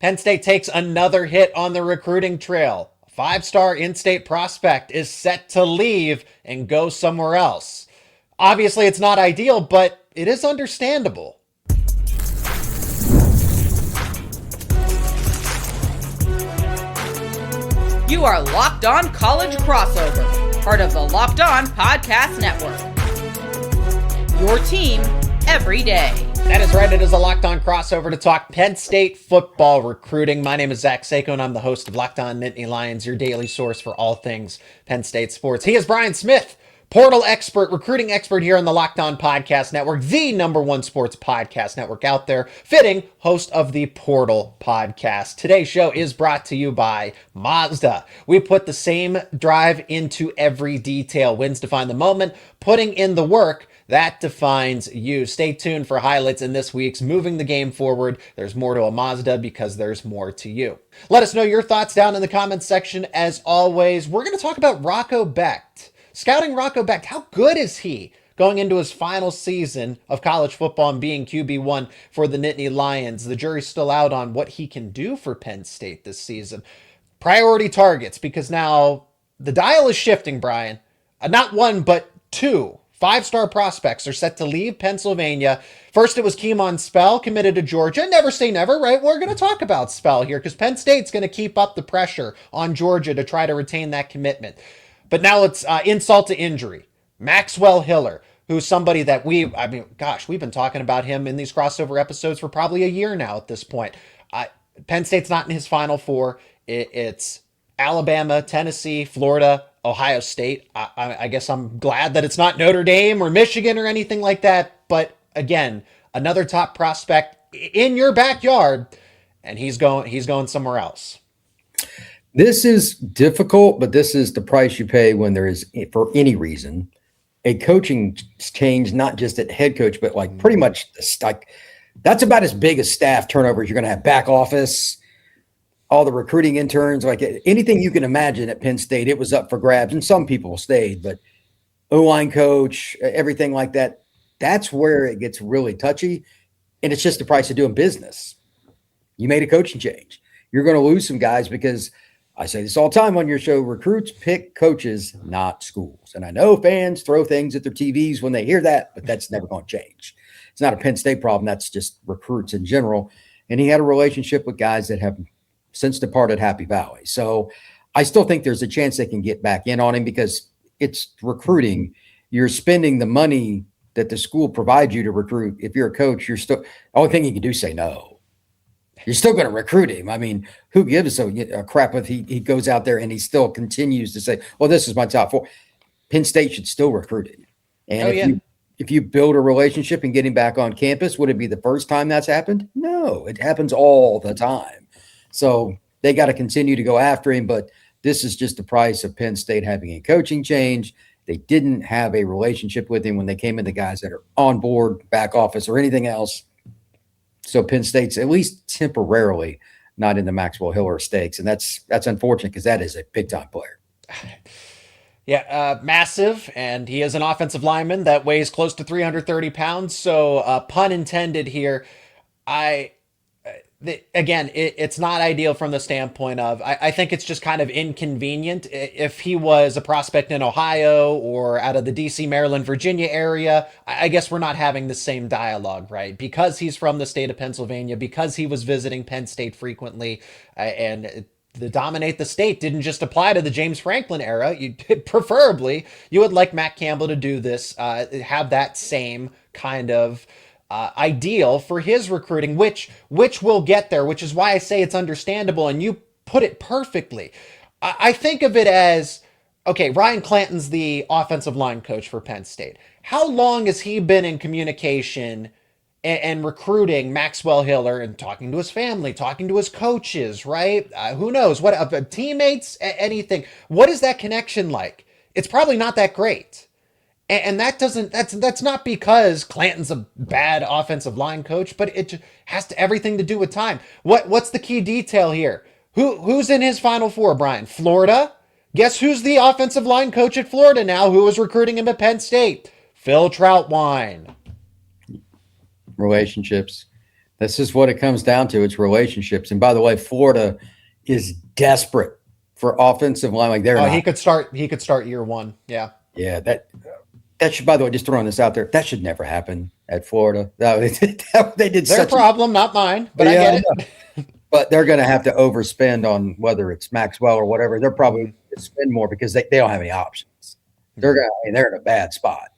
Penn State takes another hit on the recruiting trail. A five-star in-state prospect is set to leave and go somewhere else. Obviously, it's not ideal, but it is understandable. You are Locked On College Crossover, part of the Locked On Podcast Network. Your team every day. That is right. It is a Locked On crossover to talk Penn State football recruiting. My name is Zach Seyko, and I'm the host of Locked On Nittany Lions, your daily source for all things Penn State sports. He is Brian Smith, portal expert, recruiting expert here on the Locked On Podcast Network, the number one sports podcast network out there, fitting host of the Portal Podcast. Today's show is brought to you by Mazda. We put the same drive into every detail. Wins define the moment, putting in the work that defines you. Stay tuned for highlights in this week's Moving the Game Forward. There's more to a Mazda because there's more to you. Let us know your thoughts down in the comments section. As always, we're going to talk about Rocco Becht. Scouting Rocco Becht, how good is he going into his final season of college football and being QB1 for the Nittany Lions? The jury's still out on what he can do for Penn State this season. Priority targets, because now the dial is shifting, Brian. Not one, but two. Five-star prospects are set to leave Pennsylvania. First, it was Kemon Spell, committed to Georgia. Never say never, right? We're going to talk about Spell here because Penn State's going to keep up the pressure on Georgia to try to retain that commitment. But now it's insult to injury. Maxwell Hiller, who's somebody that we've been talking about him in these crossover episodes for probably a year now at this point. Penn State's not in his Final Four. It's Alabama, Tennessee, Florida, Ohio State. I guess I'm glad that it's not Notre Dame or Michigan or anything like that. But again, another top prospect in your backyard, and he's going somewhere else. This is difficult, but this is the price you pay when there is, for any reason, a coaching change, not just at head coach, but like pretty much like that's about as big as staff turnover as you're going to have. Back office, all the recruiting interns, like anything you can imagine at Penn State, it was up for grabs, and some people stayed, but O-line coach, everything like that, that's where it gets really touchy, and it's just the price of doing business. You made a coaching change. You're going to lose some guys because I say this all the time on your show, recruits pick coaches, not schools. And I know fans throw things at their TVs when they hear that, but that's never going to change. It's not a Penn State problem. That's just recruits in general. And he had a relationship with guys that have since departed Happy Valley. So I still think there's a chance they can get back in on him because it's recruiting. You're spending the money that the school provides you to recruit. If you're a coach, you're still, the only thing you can do is say no. You're still going to recruit him. I mean, who gives a crap if he goes out there and he still continues to say, well, this is my top four. Penn State should still recruit him. And if you build a relationship and get him back on campus, would it be the first time that's happened? No, it happens all the time. So they got to continue to go after him. But this is just the price of Penn State having a coaching change. They didn't have a relationship with him when they came in, the guys that are on board, back office, or anything else. So Penn State's at least temporarily not in the Maxwell Hiller stakes. And that's unfortunate because that is a big-time player. Yeah, massive. And he is an offensive lineman that weighs close to 330 pounds. So pun intended here. It's not ideal from the standpoint of, I think it's just kind of inconvenient. If he was a prospect in Ohio or out of the DC, Maryland, Virginia area, I guess we're not having the same dialogue, right? Because he's from the state of Pennsylvania, because he was visiting Penn State frequently, and the dominate the state didn't just apply to the James Franklin era. Preferably, you would like Matt Campbell to do this, have that same kind of ideal for his recruiting, which will get there, which is why I say it's understandable, and you put it perfectly. I think of it as, okay, Ryan Clanton's the offensive line coach for Penn State. How long has he been in communication and recruiting Maxwell Hiller and talking to his family, talking to his coaches, right? Who knows? What teammates, anything. What is that connection like? It's probably not that great. And that's not because Clanton's a bad offensive line coach, but it has everything to do with time. What's the key detail here? Who's in his Final Four, Brian? Florida? Guess who's the offensive line coach at Florida now who was recruiting him at Penn State? Phil Troutwine. Relationships. This is what it comes down to. It's relationships. And by the way, Florida is desperate for offensive line. Like he could start year one. Yeah. Yeah. That should, by the way, just throwing this out there, that should never happen at Florida. They did their problem, not mine, but yeah, I get it. But they're going to have to overspend on whether it's Maxwell or whatever. They're probably going to spend more because they don't have any options. They're in a bad spot.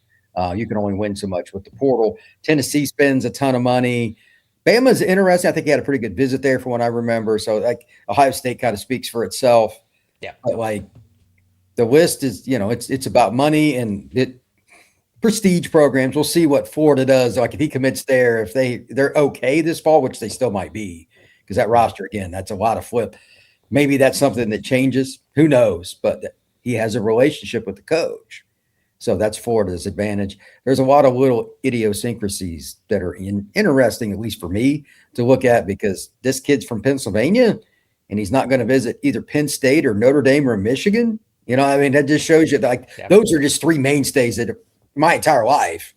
You can only win so much with the portal. Tennessee spends a ton of money. Bama's interesting. I think he had a pretty good visit there from what I remember. So like Ohio State kind of speaks for itself. Yeah. But like the list is, it's about money and prestige programs. We'll see what Florida does. Like if he commits there, if they're okay this fall, which they still might be, because that roster, again, that's a lot of flip. Maybe that's something that changes. Who knows? But he has a relationship with the coach. So that's Florida's advantage. There's a lot of little idiosyncrasies that are interesting, at least for me, to look at, because this kid's from Pennsylvania and he's not going to visit either Penn State or Notre Dame or Michigan. That just shows you those are just three mainstays that my entire life.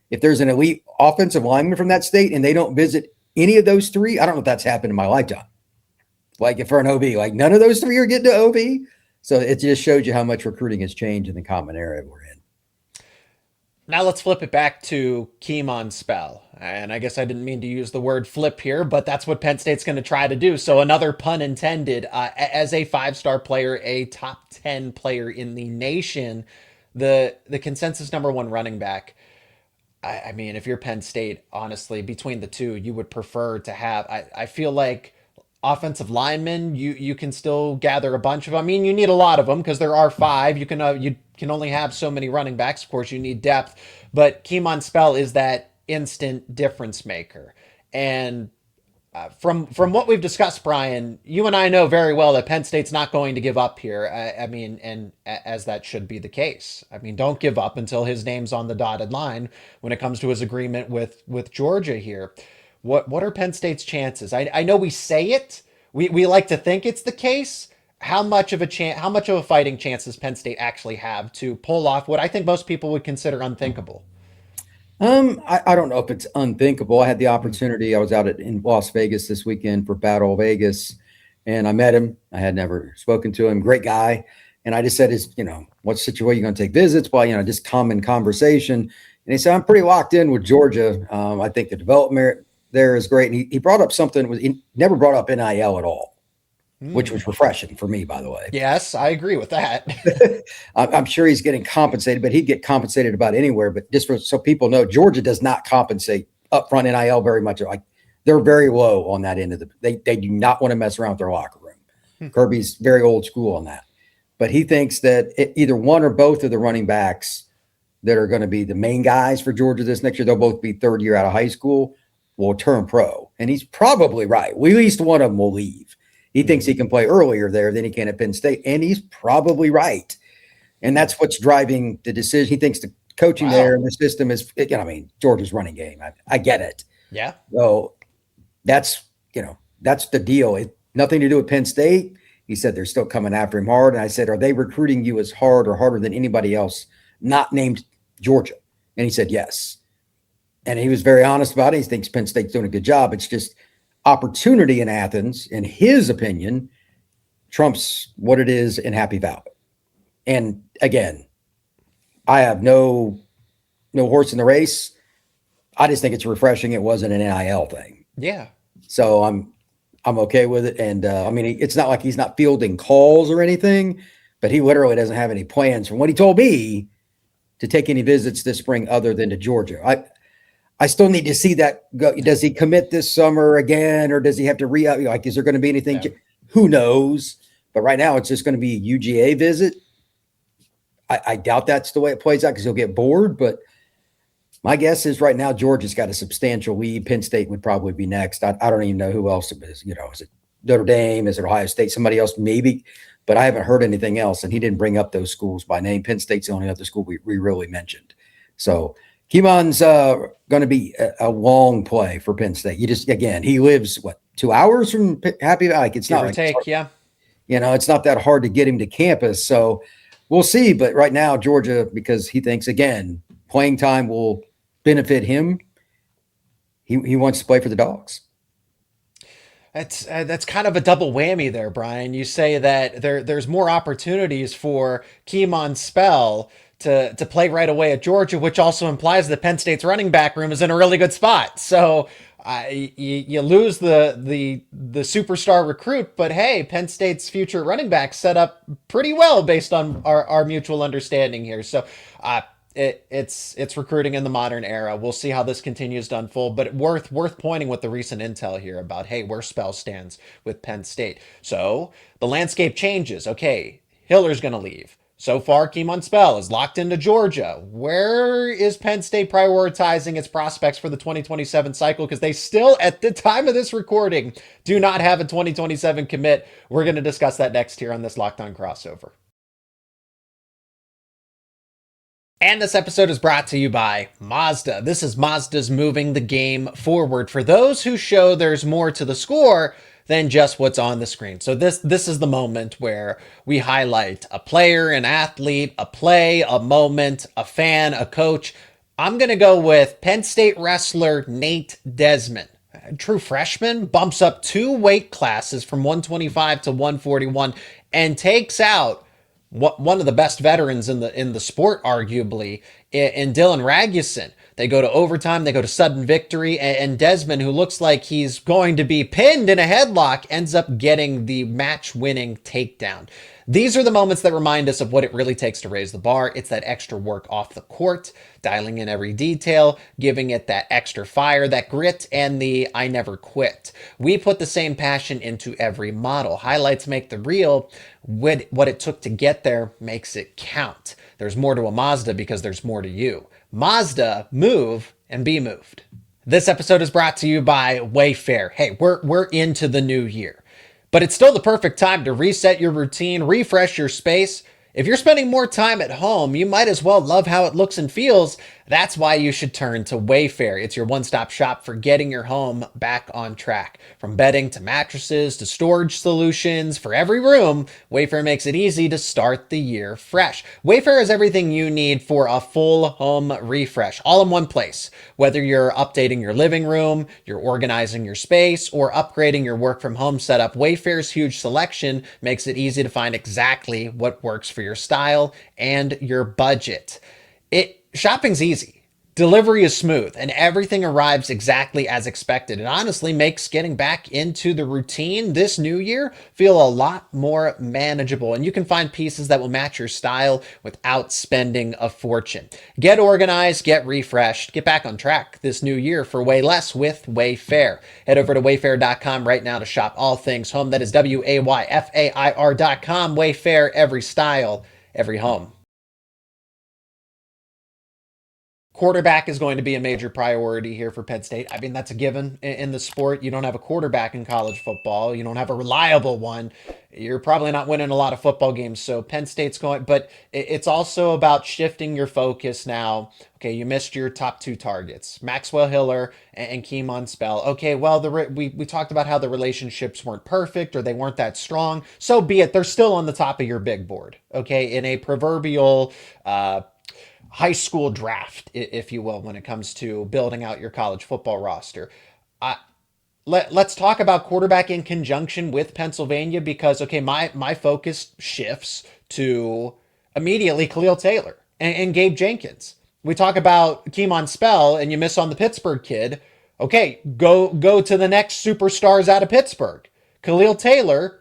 If there's an elite offensive lineman from that state and they don't visit any of those three, I don't know if that's happened in my lifetime. Like if for an OB, like none of those three are getting to OB. So it just shows you how much recruiting has changed in the common area we're in. Now let's flip it back to Kemon spell. And I guess I didn't mean to use the word flip here, but that's what Penn State's going to try to do. So another pun intended. As a 5-star player, a top 10 player in the nation, the consensus number one running back. I mean, if you're Penn State, honestly, between the two, you would prefer to have, I feel like offensive linemen, you can still gather a bunch of them. I mean, you need a lot of them because there are 5. You can only have so many running backs. Of course, you need depth, but Kemon spell is that instant difference maker. And from what we've discussed, Brian, you and I know very well that Penn State's not going to give up here. I mean, and as that should be the case. I mean, don't give up until his name's on the dotted line when it comes to his agreement with Georgia here. What are Penn State's chances? I know we say it. We like to think it's the case. How much of a fighting chance does Penn State actually have to pull off what I think most people would consider unthinkable? I don't know if it's unthinkable. I had the opportunity. I was out in Las Vegas this weekend for Battle Vegas, and I met him. I had never spoken to him. Great guy. And I just said, what situation you going to take visits? Well, just common conversation. And he said, I'm pretty locked in with Georgia. I think the development there is great. And he brought up something he never brought up NIL at all, which was refreshing for me, by the way. Yes, I agree with that. I'm sure he's getting compensated, but he'd get compensated about anywhere. But just so people know, Georgia does not compensate upfront NIL very much. Like they're very low on that end of they do not want to mess around with their locker room. Kirby's very old school on that. But he thinks that either one or both of the running backs that are going to be the main guys for Georgia this next year, they'll both be third year out of high school, will turn pro. And he's probably right. At least one of them will leave. He thinks he can play earlier there than he can at Penn State, and he's probably right. And that's what's driving the decision. He thinks the coaching there and the system is, Georgia's running game. I get it. Yeah. So that's the deal. Nothing to do with Penn State. He said they're still coming after him hard. And I said, are they recruiting you as hard or harder than anybody else not named Georgia? And he said, yes. And he was very honest about it. He thinks Penn State's doing a good job. It's just opportunity in Athens, in his opinion, trumps what it is in Happy Valley. And again, I have no horse in the race. I just think it's refreshing. It wasn't an NIL thing. Yeah. So I'm okay with it. And it's not like he's not fielding calls or anything, but he literally doesn't have any plans from what he told me to take any visits this spring other than to Georgia. I still need to see that go. Does he commit this summer again, or does he have to is there going to be anything? Yeah. Who knows? But right now it's just going to be a UGA visit. I doubt that's the way it plays out because he'll get bored. But my guess is right now Georgia's got a substantial lead. Penn State would probably be next. I don't even know who else it is. Is it Notre Dame? Is it Ohio State? Somebody else maybe. But I haven't heard anything else, and he didn't bring up those schools by name. Penn State's the only other school we really mentioned. So Kemon's going to be a long play for Penn State. He lives 2 hours from Happy Valley. It's not it's not that hard to get him to campus. So we'll see. But right now, Georgia, because he thinks again, playing time will benefit him. He wants to play for the Dogs. That's kind of a double whammy there, Brian. You say that there's more opportunities for Kemon Spell to play right away at Georgia, which also implies that Penn State's running back room is in a really good spot. So you lose the superstar recruit, but hey, Penn State's future running back set up pretty well based on our mutual understanding here. So it's recruiting in the modern era. We'll see how this continues to unfold, but worth pointing with the recent intel here about, hey, where Spell stands with Penn State. So the landscape changes. Okay, Hiller's going to leave. So far, Kemon Spell is locked into Georgia. Where is Penn State prioritizing its prospects for the 2027 cycle? Because they still, at the time of this recording, do not have a 2027 commit. We're going to discuss that next here on this Locked On Crossover. And this episode is brought to you by Mazda. This is Mazda's moving the game forward for those who show there's more to the score than just what's on the screen. So this is the moment where we highlight a player, an athlete, a play, a moment, a fan, a coach. I'm going to go with Penn State wrestler Nate Desmond. A true freshman, bumps up 2 weight classes from 125 to 141 and takes out one of the best veterans in the sport, arguably, in Dylan Ragusin. They go to overtime, they go to sudden victory, and Desmond, who looks like he's going to be pinned in a headlock, ends up getting the match-winning takedown. These are the moments that remind us of what it really takes to raise the bar. It's that extra work off the court, dialing in every detail, giving it that extra fire, that grit, and the I never quit. We put the same passion into every model. Highlights make the reel. What it took to get there makes it count. There's more to a Mazda because there's more to you. Mazda, move and be moved. This episode is brought to you by Wayfair. Hey, we're into the new year, but it's still the perfect time to reset your routine, refresh your space. If you're spending more time at home, you might as well love how it looks and feels. That's why you should turn to Wayfair. It's your one-stop shop for getting your home back on track. From bedding to mattresses to storage solutions, for every room, Wayfair makes it easy to start the year fresh. Wayfair has everything you need for a full home refresh, all in one place. Whether you're updating your living room, you're organizing your space, or upgrading your work from home setup, Wayfair's huge selection makes it easy to find exactly what works for your style and your budget. Shopping's easy. Delivery is smooth and everything arrives exactly as expected. It honestly makes getting back into the routine this new year feel a lot more manageable, and you can find pieces that will match your style without spending a fortune. Get organized, get refreshed, get back on track this new year for way less with Wayfair. Head over to wayfair.com right now to shop all things home. That is WAYFAIR.com. Wayfair, every style, every home. Quarterback is going to be a major priority here for Penn State. I mean, that's a given in the sport. You don't have a quarterback in college football. You don't have a reliable one. You're probably not winning a lot of football games. So Penn State's going, but it's also about shifting your focus now. Okay, you missed your top 2 targets, Maxwell Hiller and Kemon Spell. Okay, well, we talked about how the relationships weren't perfect or they weren't that strong. So be it. They're still on the top of your big board. Okay, in a proverbial high school draft, if you will, when it comes to building out your college football roster. Let's talk about quarterback in conjunction with Pennsylvania because, okay, my focus shifts to immediately Khalil Taylor and Gabe Jenkins. We talk about Kemon Spell and you miss on the Pittsburgh kid. Okay, go to the next superstars out of Pittsburgh. Khalil Taylor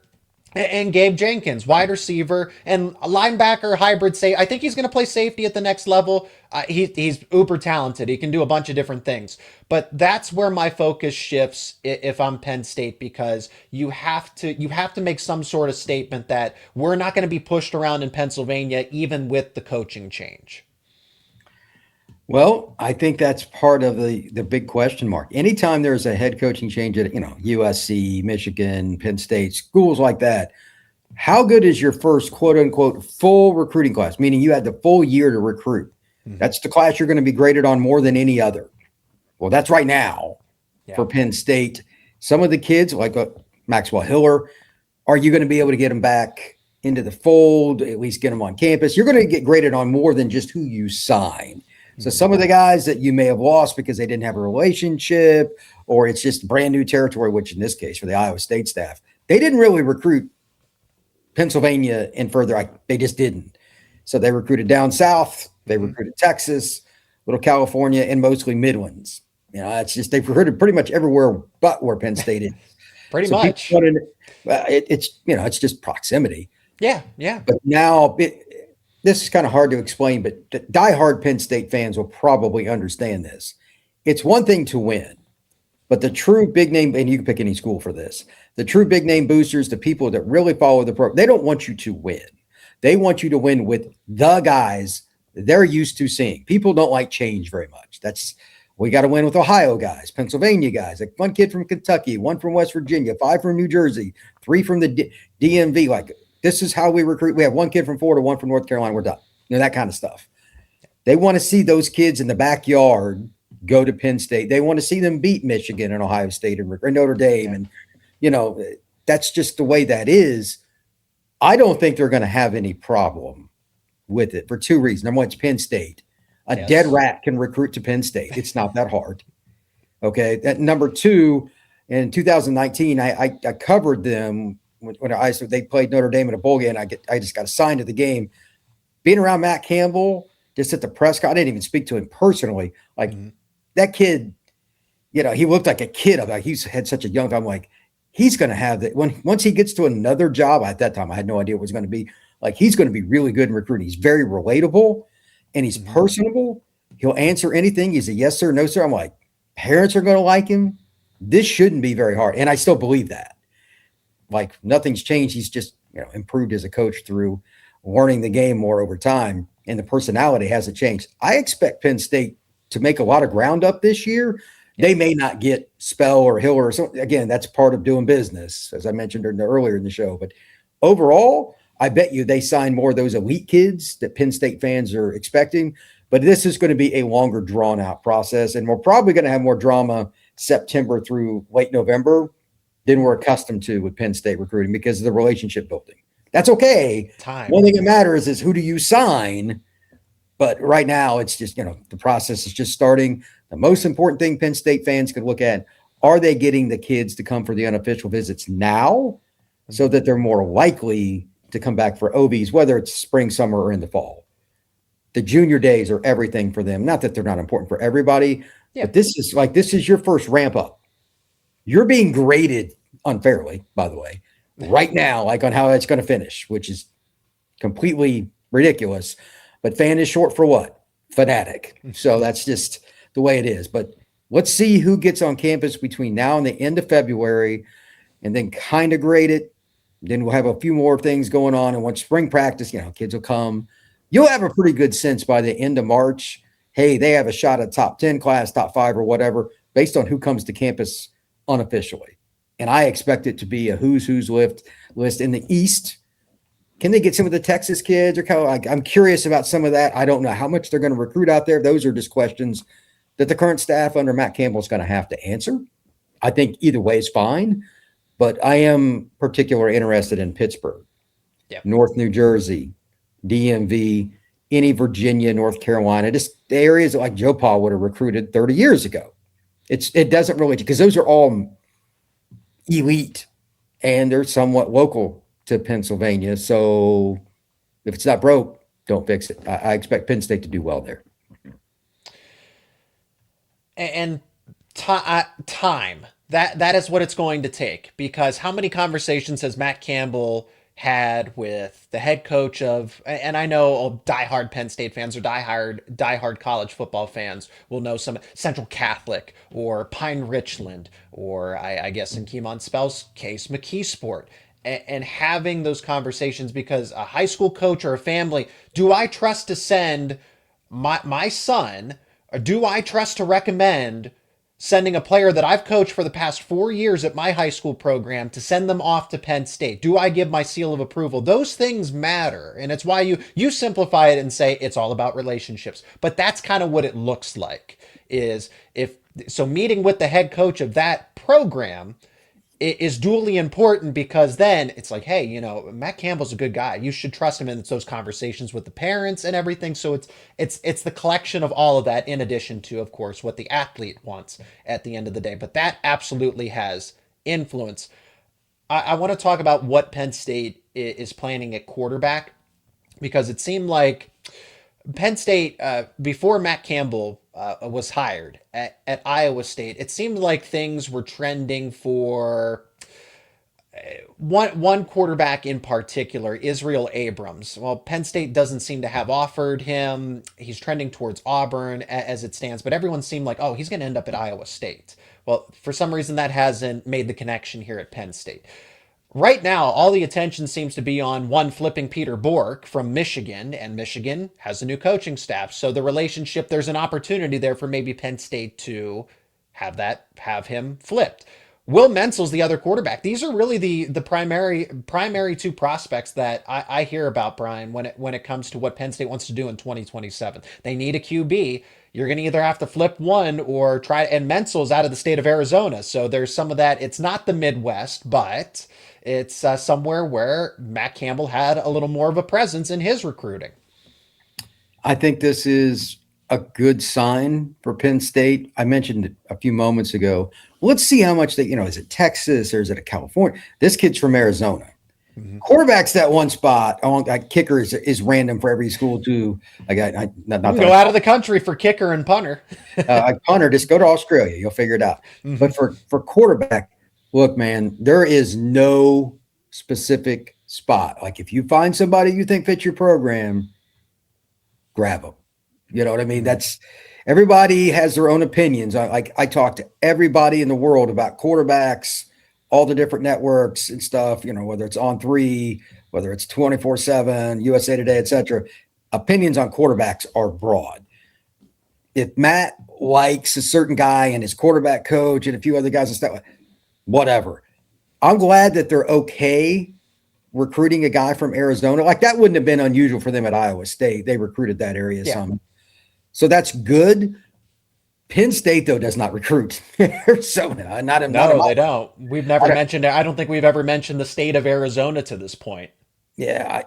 and Gabe Jenkins, wide receiver and linebacker hybrid. I think he's going to play safety at the next level. He's uber talented. He can do a bunch of different things. But that's where my focus shifts if I'm Penn State, because you have to make some sort of statement that we're not going to be pushed around in Pennsylvania, even with the coaching change. Well, I think that's part of the big question mark. Anytime there's a head coaching change at, USC, Michigan, Penn State, schools like that, how good is your first quote unquote full recruiting class? Meaning you had the full year to recruit. Mm-hmm. That's the class you're going to be graded on more than any other. Well, that's right now for Penn State. Some of the kids like Maxwell Hiller, are you going to be able to get them back into the fold, at least get them on campus? You're going to get graded on more than just who you sign. So some of the guys that you may have lost because they didn't have a relationship, or it's just brand new territory, which in this case for the Iowa State staff, they didn't really recruit Pennsylvania and further. They just didn't. So they recruited down south. They recruited Texas, little California, and mostly Midlands. It's just they've recruited pretty much everywhere but where Penn State is. Pretty much. It's just proximity. Yeah. But now this is kind of hard to explain, but diehard Penn State fans will probably understand this. It's one thing to win, but the true big name, and you can pick any school for this, the true big name boosters, the people that really follow the program, they don't want you to win. They want you to win with the guys they're used to seeing. People don't like change very much. We got to win with Ohio guys, Pennsylvania guys, like one kid from Kentucky, one from West Virginia, 5 from New Jersey, 3 from the DMV. Like, this is how we recruit. We have one kid from Florida, 1 from North Carolina. We're done. That kind of stuff. They want to see those kids in the backyard go to Penn State. They want to see them beat Michigan and Ohio State and Notre Dame. And, that's just the way that is. I don't think they're going to have any problem with it for 2 reasons. Number one, it's Penn State. A dead rat can recruit to Penn State. It's not that hard. Okay. Number 2, in 2019, I covered them when they played Notre Dame in a bowl game. I just got assigned to the game. Being around Matt Campbell, just at the press conference, I didn't even speak to him personally. Like that kid, he looked like a kid. He's had such a young time. Like, he's going to have that once he gets to another job. At that time, I had no idea what it was going to be. Like, he's going to be really good in recruiting. He's very relatable and he's personable. He'll answer anything. He's a yes, sir, no, sir. I'm like, parents are going to like him. This shouldn't be very hard. And I still believe that. Like, nothing's changed. He's just, improved as a coach through learning the game more over time. And the personality hasn't changed. I expect Penn State to make a lot of ground up this year. They may not get Spell or Hill or something. Again, that's part of doing business, as I mentioned earlier in the show. But overall, I bet you they sign more of those elite kids that Penn State fans are expecting. But this is going to be a longer, drawn-out process, and we're probably going to have more drama September through late November than we're accustomed to with Penn State recruiting because of the relationship building. That's okay. One thing that matters is who do you sign. But right now, it's just, the process is just starting. The most important thing Penn State fans could look at, are they getting the kids to come for the unofficial visits now so that they're more likely to come back for OVs, whether it's spring, summer, or in the fall? The junior days are everything for them. Not that they're not important for everybody, but this is your first ramp up. You're being graded unfairly, by the way, right now, like on how it's going to finish, which is completely ridiculous. But fan is short for what? Fanatic. So that's just the way it is. But let's see who gets on campus between now and the end of February, and then kind of grade it. Then we'll have a few more things going on. And once spring practice, kids will come. You'll have a pretty good sense by the end of March. Hey, they have a shot at top 10 class, top 5 or whatever, based on who comes to campus unofficially. And I expect it to be a who's list in the East. Can they get some of the Texas kids? I'm curious about some of that. I don't know how much they're going to recruit out there. Those are just questions that the current staff under Matt Campbell is going to have to answer. I think either way is fine, but I am particularly interested in Pittsburgh, North New Jersey, DMV, any Virginia, North Carolina, just the areas that like Joe Paul would have recruited 30 years ago. It doesn't really, because those are all elite and they're somewhat local to Pennsylvania. So if it's not broke, don't fix it. I expect Penn State to do well there. And time, that is what it's going to take, because how many conversations has Matt Campbell had with the head coach of, and I know diehard Penn State fans or diehard college football fans will know some Central Catholic or Pine Richland, or I guess in Kemon Spell's case, McKeesport. And having those conversations, because a high school coach or a family, do I trust to send my son, or do I trust to recommend sending a player that I've coached for the past 4 years at my high school program to send them off to Penn State? Do I give my seal of approval? Those things matter. And it's why you simplify it and say it's all about relationships. But that's kind of what it looks like, is meeting with the head coach of that program, is duly important, because then it's like, hey, you know, Matt Campbell's a good guy. You should trust him. And it's those conversations with the parents and everything. So it's the collection of all of that, in addition to, of course, what the athlete wants at the end of the day. But that absolutely has influence. I want to talk about what Penn State is planning at quarterback, because it seemed like Penn State, before Matt Campbell was hired at Iowa State, it seemed like things were trending for one quarterback in particular, Israel Abrams. Well, Penn State doesn't seem to have offered him. He's trending towards Auburn as it stands, but everyone seemed like, oh, he's going to end up at Iowa State. Well, for some reason, that hasn't made the connection here at Penn State. Right now, all the attention seems to be on one flipping Peter Bourque from Michigan, and Michigan has a new coaching staff. So the relationship, there's an opportunity there for maybe Penn State to have him flipped. Will Mencl's the other quarterback. These are really the primary two prospects that I hear about, Brian, when it comes to what Penn State wants to do in 2027. They need a QB. You're going to either have to flip one or try, and Mencl's out of the state of Arizona. So there's some of that. It's not the Midwest, but it's somewhere where Matt Campbell had a little more of a presence in his recruiting. I think this is a good sign for Penn State. I mentioned it a few moments ago. Let's see how much they, is it Texas or is it a California? This kid's from Arizona. Mm-hmm. Quarterback's that one spot. Kicker is random for every school too. Not go out of the country for kicker and punter. Punter, just go to Australia. You'll figure it out. Mm-hmm. But for quarterback, look, man, there is no specific spot. Like if you find somebody you think fits your program, grab them. You know what I mean? That's everybody has their own opinions. I talk to everybody in the world about quarterbacks, all the different networks and stuff, whether it's On3, whether it's 24/7, USA Today, etc. Opinions on quarterbacks are broad. If Matt likes a certain guy and his quarterback coach and a few other guys and stuff, whatever. I'm glad that they're okay recruiting a guy from Arizona. Like that wouldn't have been unusual for them at Iowa State. They recruited that area some. So that's good. Penn State, though, does not recruit Arizona. They don't. We've never mentioned it. I don't think we've ever mentioned the state of Arizona to this point. Yeah,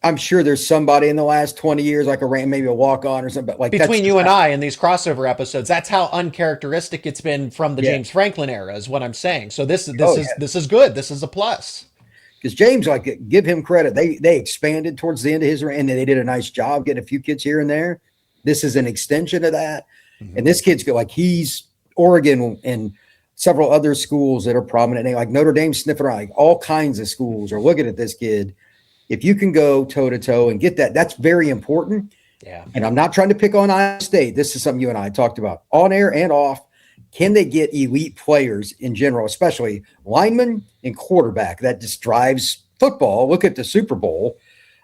I'm sure there's somebody in the last 20 years, like maybe a walk-on or something. But like between you and I in these crossover episodes, that's how uncharacteristic it's been from the James Franklin era, is what I'm saying. So this is good. This is a plus. Because James, give him credit. They expanded towards the end of his reign, and they did a nice job getting a few kids here and there. This is an extension of that. Mm-hmm. And this kid's he's Oregon and several other schools that are prominent, like Notre Dame sniffing around, all kinds of schools are looking at this kid. If you can go toe to toe and get that, that's very important. Yeah. And I'm not trying to pick on Iowa State. This is something you and I talked about on air and off. Can they get elite players in general, especially linemen and quarterback? That just drives football. Look at the Super Bowl.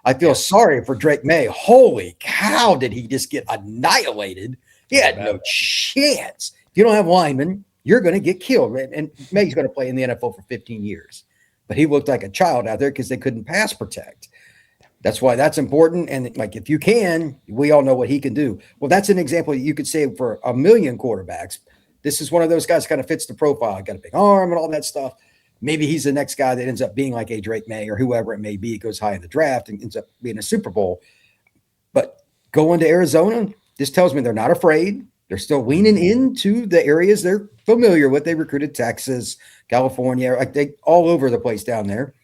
I feel sorry for Drake May. Holy cow, did he just get annihilated? He had no chance. If you don't have linemen, you're going to get killed. And May's going to play in the NFL for 15 years. But he looked like a child out there because they couldn't pass protect. That's why that's important. And if you can, we all know what he can do. Well, that's an example you could say for a million quarterbacks. This is one of those guys kind of fits the profile. Got a big arm and all that stuff. Maybe he's the next guy that ends up being like a Drake May or whoever it may be, goes high in the draft and ends up being a Super Bowl. But going to Arizona, this tells me they're not afraid. They're still leaning into the areas they're familiar with. They recruited Texas, California, they all over the place down there.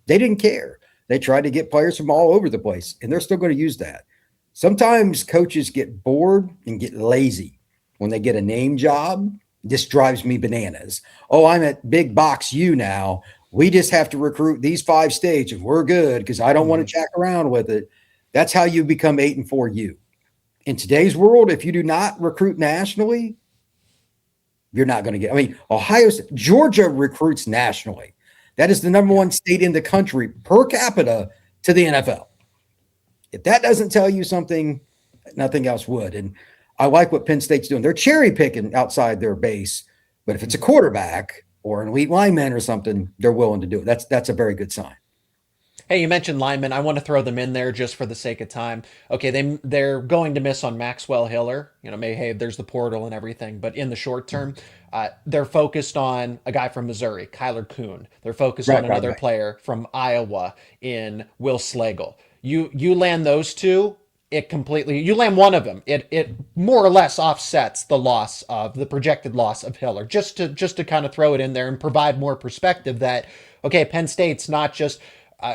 They didn't care. They tried to get players from all over the place, and they're still going to use that. Sometimes coaches get bored and get lazy when they get a name job. This drives me bananas. Oh, I'm at Big Box U now. We just have to recruit these 5 states and we're good because I don't want to jack around with it. That's how you become 8-4 U. In today's world, if you do not recruit nationally, you're not going to get. Georgia recruits nationally. That is the number 1 state in the country per capita to the NFL. If that doesn't tell you something, nothing else would. And I like what Penn State's doing. They're cherry picking outside their base, but if it's a quarterback or an elite lineman or something, they're willing to do it. That's a very good sign. Hey, you mentioned linemen. I want to throw them in there just for the sake of time. Okay, they're going to miss on Maxwell Hiller. Maybe hey, there's the portal and everything, but in the short term, they're focused on a guy from Missouri, Kyler Kuhn. They're focused on another Right. player from Iowa in Will Slagle. You land those two, it completely you land one of them, it more or less offsets the projected loss of Hiller. Just to kind of throw it in there and provide more perspective that okay, Penn State's not just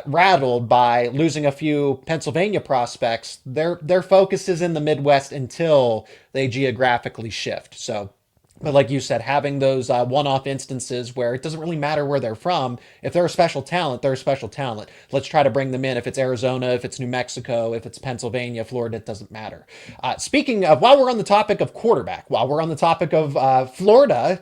rattled by losing a few Pennsylvania prospects. Their focus is in the Midwest until they geographically shift. So, but like you said, having those one-off instances where it doesn't really matter where they're from. If they're a special talent, they're a special talent. Let's try to bring them in. If it's Arizona, if it's New Mexico, if it's Pennsylvania, Florida, it doesn't matter. Speaking of, while we're on the topic of quarterback, while we're on the topic of Florida,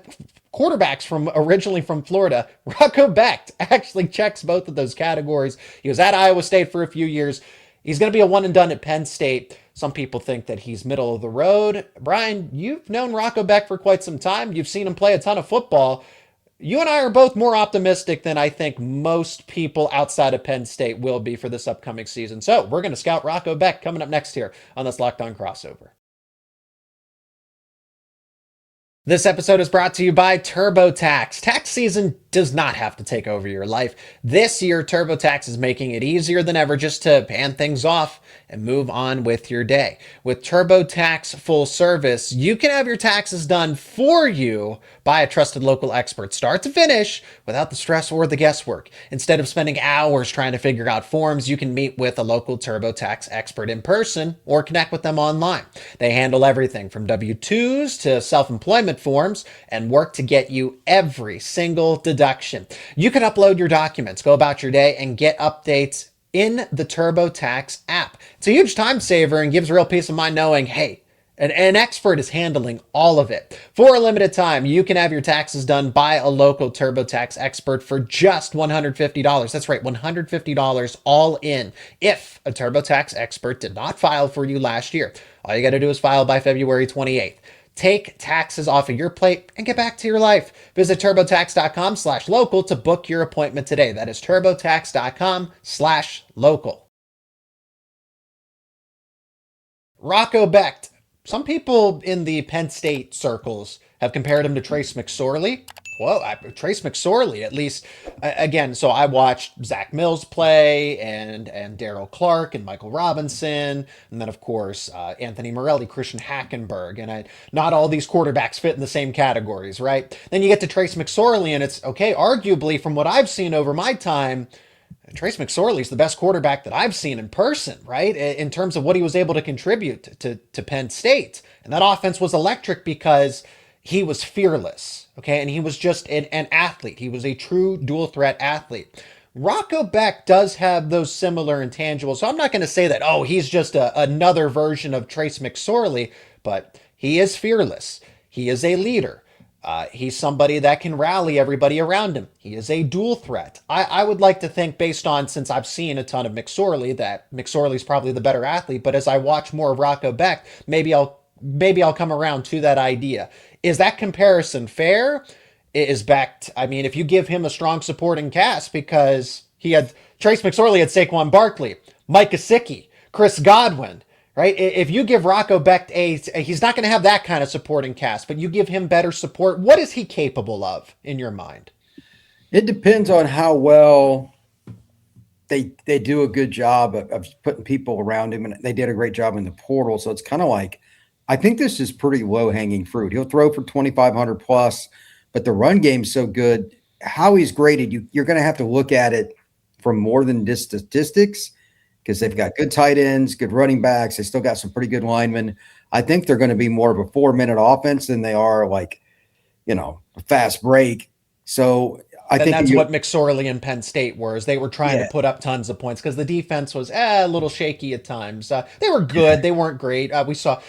quarterbacks from originally from Florida, Rocco Becht actually checks both of those categories. He was at Iowa State for a few years. He's going to be a one and done at Penn State. Some people think that he's middle of the road. Brian, you've known Rocco Becht for quite some time. You've seen him play a ton of football. You and I are both more optimistic than I think most people outside of Penn State will be for this upcoming season. So we're going to scout Rocco Becht coming up next here on this Locked On Crossover. This episode is brought to you by TurboTax. Tax season does not have to take over your life. This year, TurboTax is making it easier than ever just to hand things off and move on with your day. With TurboTax Full Service, you can have your taxes done for you by a trusted local expert, start to finish, without the stress or the guesswork. Instead of spending hours trying to figure out forms, you can meet with a local TurboTax expert in person or connect with them online. They handle everything from W-2s to self-employment forms and work to get you every single deduction. You can upload your documents, go about your day, and get updates in the TurboTax app. It's a huge time saver and gives real peace of mind knowing, hey, an expert is handling all of it. For a limited time, you can have your taxes done by a local TurboTax expert for just $150. That's right, $150 all in. If a TurboTax expert did not file for you last year, all you got to do is file by February 28th. Take taxes off of your plate and get back to your life. Visit TurboTax.com/local to book your appointment today. That is TurboTax.com/local. Rocco Becht. Some people in the Penn State circles have compared him to Trace McSorley. Well, Trace McSorley, at least, again, so I watched Zach Mills play and Daryl Clark and Michael Robinson, and then, of course, Anthony Morelli, Christian Hackenberg, and not all these quarterbacks fit in the same categories, right? Then you get to Trace McSorley, and it's, okay, arguably, from what I've seen over my time, Trace McSorley is the best quarterback that I've seen in person, right? In terms of what he was able to contribute to Penn State. And that offense was electric because he was fearless, okay? And he was just an athlete. He was a true dual threat athlete. Rocco Becht does have those similar intangibles. So I'm not going to say that, oh, he's just another version of Trace McSorley, but he is fearless. He is a leader. He's somebody that can rally everybody around him. He is a dual threat. I would like to think, based on, since I've seen a ton of McSorley, that McSorley's probably the better athlete. But as I watch more of Rocco Becht, maybe I'll come around to that idea. Is that comparison fair? Is Becht, I mean, if you give him a strong supporting cast, because Trace McSorley had Saquon Barkley, Mike Gesicki, Chris Godwin, right? If you give Rocco Becht he's not going to have that kind of supporting cast, but you give him better support. What is he capable of in your mind? It depends on how well they do a good job of putting people around him, and they did a great job in the portal. So it's kind of like, I think this is pretty low-hanging fruit. He'll throw for 2,500 plus, but the run game's so good. How he's graded, you're going to have to look at it from more than just statistics, because they've got good tight ends, good running backs. They still got some pretty good linemen. I think they're going to be more of a 4-minute offense than they are like, a fast break. So I think that's what McSorley and Penn State were. Is they were trying to put up tons of points because the defense was a little shaky at times. They were good. They weren't great. We saw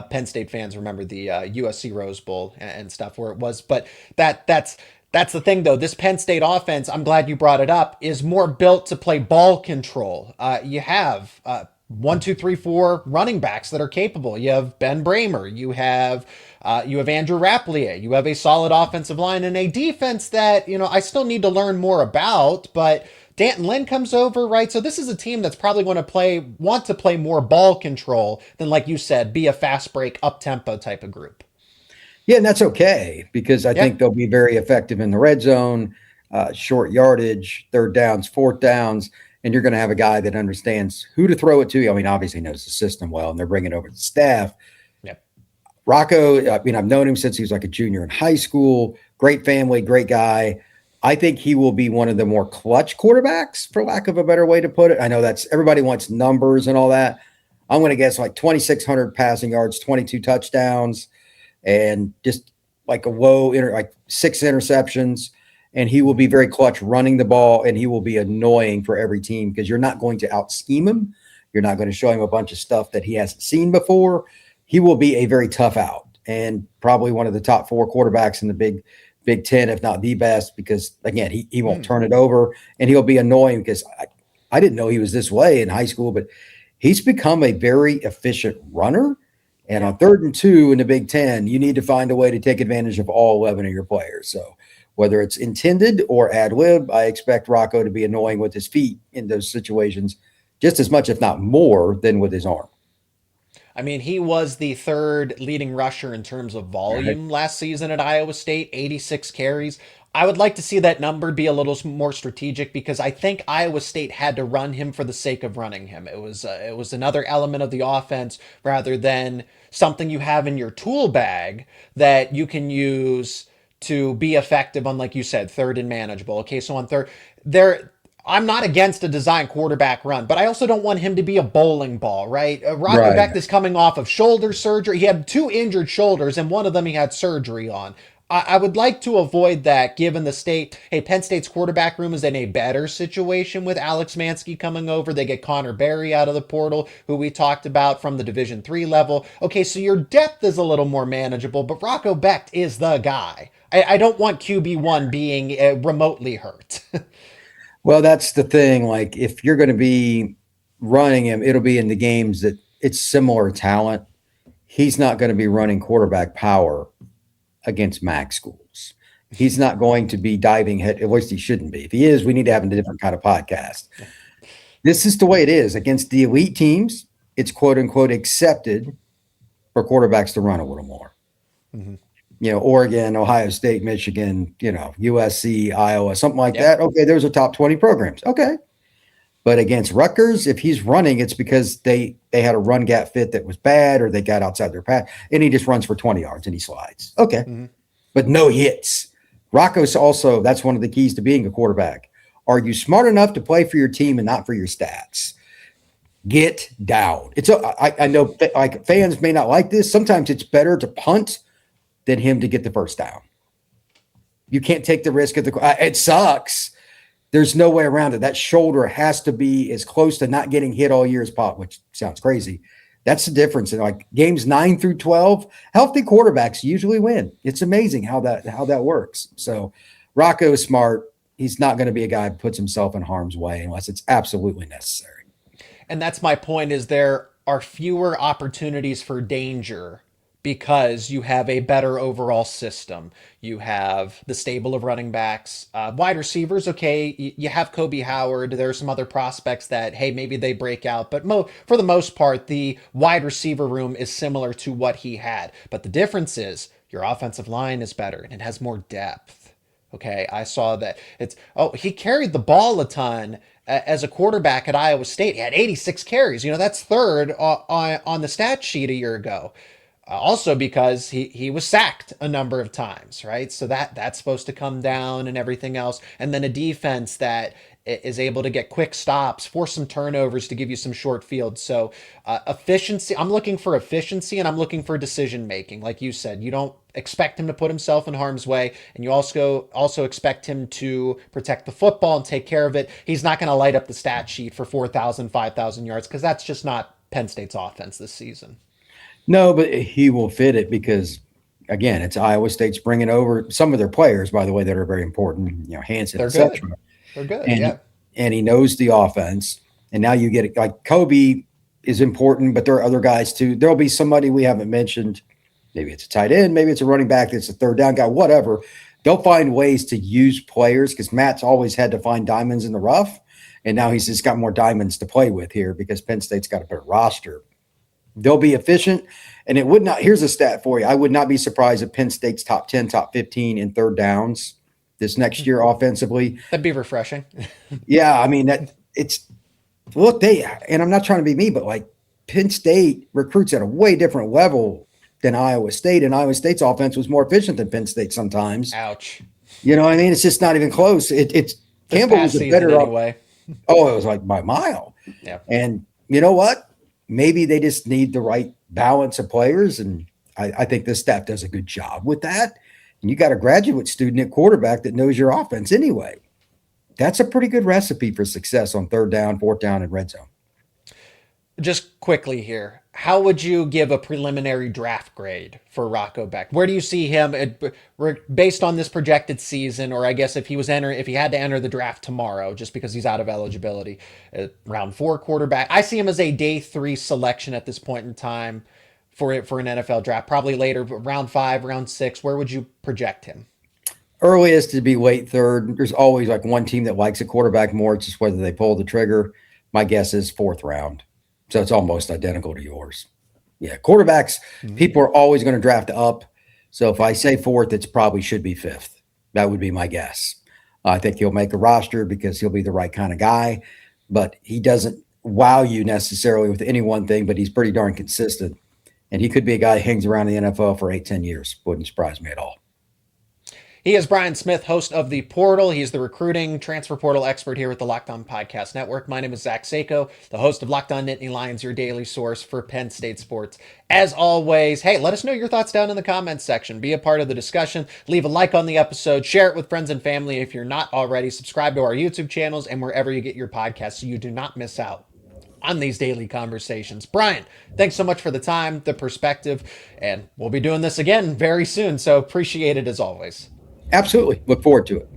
Penn State fans remember the USC Rose Bowl and stuff where it was. But that's the thing, though. This Penn State offense, I'm glad you brought it up, is more built to play ball control. You have 1, 2, 3, 4 running backs that are capable. You have Ben Bramer. You have Andrew Rapplier. You have a solid offensive line and a defense that, I still need to learn more about, but Danton Lynn comes over, right? So this is a team that's probably going to want to play more ball control than, like you said, be a fast break, up tempo type of group. Yeah, and that's okay because I think they'll be very effective in the red zone, short yardage, third downs, fourth downs, and you're going to have a guy that understands who to throw it to. I mean, obviously knows the system well, and they're bringing over the staff. Yep. Rocco, I mean, I've known him since he was like a junior in high school. Great family, great guy. I think he will be one of the more clutch quarterbacks, for lack of a better way to put it. I know that's everybody wants numbers and all that. I'm going to guess like 2,600 passing yards, 22 touchdowns, and just like like 6 interceptions. And he will be very clutch running the ball, and he will be annoying for every team because you're not going to out scheme him. You're not going to show him a bunch of stuff that he hasn't seen before. He will be a very tough out and probably one of the top 4 quarterbacks in the Big Ten, if not the best, because again, he won't turn it over, and he'll be annoying because I didn't know he was this way in high school, but he's become a very efficient runner. And on 3rd and 2 in the Big Ten, you need to find a way to take advantage of all 11 of your players. So whether it's intended or ad lib, I expect Rocco to be annoying with his feet in those situations just as much, if not more, than with his arm. I mean, he was the 3rd leading rusher in terms of volume last season at Iowa State, 86 carries. I would like to see that number be a little more strategic because I think Iowa State had to run him for the sake of running him. It was another element of the offense rather than something you have in your tool bag that you can use to be effective on, like you said, 3rd and manageable. Okay, so on 3rd, I'm not against a design quarterback run, but I also don't want him to be a bowling ball, right? Rocco Becht is coming off of shoulder surgery. He had 2 injured shoulders, and one of them he had surgery on. I would like to avoid that given the state. Hey, Penn State's quarterback room is in a better situation with Alex Mansky coming over. They get Connor Berry out of the portal, who we talked about from the Division III level. Okay, so your depth is a little more manageable, but Rocco Becht is the guy. I don't want QB1 being remotely hurt. Well, that's the thing. Like, if you're going to be running him, it'll be in the games that it's similar talent. He's not going to be running quarterback power against MAC schools. He's not going to be diving head. At least he shouldn't be. If he is, we need to have a different kind of podcast. This is the way it is. Against the elite teams, it's quote unquote accepted for quarterbacks to run a little more. Mm-hmm. You know, Oregon, Ohio State, Michigan, you know, USC, Iowa, something like that. Okay, those are top 20 programs. Okay. But against Rutgers, if he's running, it's because they had a run gap fit that was bad or they got outside their path, and he just runs for 20 yards and he slides. Okay. Mm-hmm. But no hits. Rocco's also, that's one of the keys to being a quarterback. Are you smart enough to play for your team and not for your stats? Get down. I know like fans may not like this. Sometimes it's better to punt than him to get the first down. You can't take the risk of it sucks. There's no way around it. That shoulder has to be as close to not getting hit all year as possible, which sounds crazy. That's the difference. In like games 9 through 12, healthy quarterbacks usually win. It's amazing how that works. So Rocco is smart. He's not going to be a guy who puts himself in harm's way unless it's absolutely necessary. And that's my point, is there are fewer opportunities for danger because you have a better overall system. You have the stable of running backs, wide receivers. Okay, you have Kobe Howard. There are some other prospects that, hey, maybe they break out. But for the most part, the wide receiver room is similar to what he had. But the difference is your offensive line is better and it has more depth. Okay, I saw that. He carried the ball a ton as a quarterback at Iowa State. He had 86 carries. You know, that's 3rd on the stat sheet a year ago. Also because he was sacked a number of times, right? So that's supposed to come down and everything else. And then a defense that is able to get quick stops, force some turnovers to give you some short field. So efficiency, I'm looking for efficiency and I'm looking for decision making. Like you said, you don't expect him to put himself in harm's way, and you also expect him to protect the football and take care of it. He's not going to light up the stat sheet for 4,000, 5,000 yards because that's just not Penn State's offense this season. No, but he will fit it because, again, it's Iowa State's bringing over some of their players, by the way, that are very important. You know, Hansen, etc. They're good, and he knows the offense. And now you get it. Like Kobe is important, but there are other guys too. There'll be somebody we haven't mentioned. Maybe it's a tight end, maybe it's a running back, it's a 3rd down guy, whatever. They'll find ways to use players because Matt's always had to find diamonds in the rough. and now he's just got more diamonds to play with here because Penn State's got a better roster. They'll be efficient, and it would not – here's a stat for you. I would not be surprised if Penn State's top 10, top 15 in third downs this next year offensively. That'd be refreshing. Yeah, I mean, look, and I'm not trying to be me, but like Penn State recruits at a way different level than Iowa State, and Iowa State's offense was more efficient than Penn State sometimes. Ouch. You know what I mean? It's just not even close. It's Campbell was a better anyway. Oh, it was like by a mile. Yeah. And you know what? Maybe they just need the right balance of players, and I think this staff does a good job with that. And you got a graduate student at quarterback that knows your offense anyway. That's a pretty good recipe for success on third down, fourth down, and red zone. Just quickly here, how would you give a preliminary draft grade for Rocco Becht? Where do you see him based on this projected season, or I guess if he had to enter the draft tomorrow, just because he's out of eligibility, round 4 quarterback? I see him as a day 3 selection at this point in time for an NFL draft, probably later, round 5, round 6. Where would you project him? Earliest to be late third. There's always like one team that likes a quarterback more. It's just whether they pull the trigger. My guess is 4th round. So it's almost identical to yours. Yeah, quarterbacks, people are always going to draft up. So if I say 4th, it probably should be 5th. That would be my guess. I think he'll make a roster because he'll be the right kind of guy, but he doesn't wow you necessarily with any one thing, but he's pretty darn consistent. And he could be a guy who hangs around the NFL for 8-10 years. Wouldn't surprise me at all. He is Brian Smith, host of The Portal. He's the recruiting transfer portal expert here with the Locked On Podcast Network. My name is Zach Seyko, the host of Locked On Nittany Lions, your daily source for Penn State sports. As always, hey, let us know your thoughts down in the comments section. Be a part of the discussion. Leave a like on the episode. Share it with friends and family if you're not already. Subscribe to our YouTube channels and wherever you get your podcasts so you do not miss out on these daily conversations. Brian, thanks so much for the time, the perspective, and we'll be doing this again very soon, so appreciate it as always. Absolutely. Look forward to it.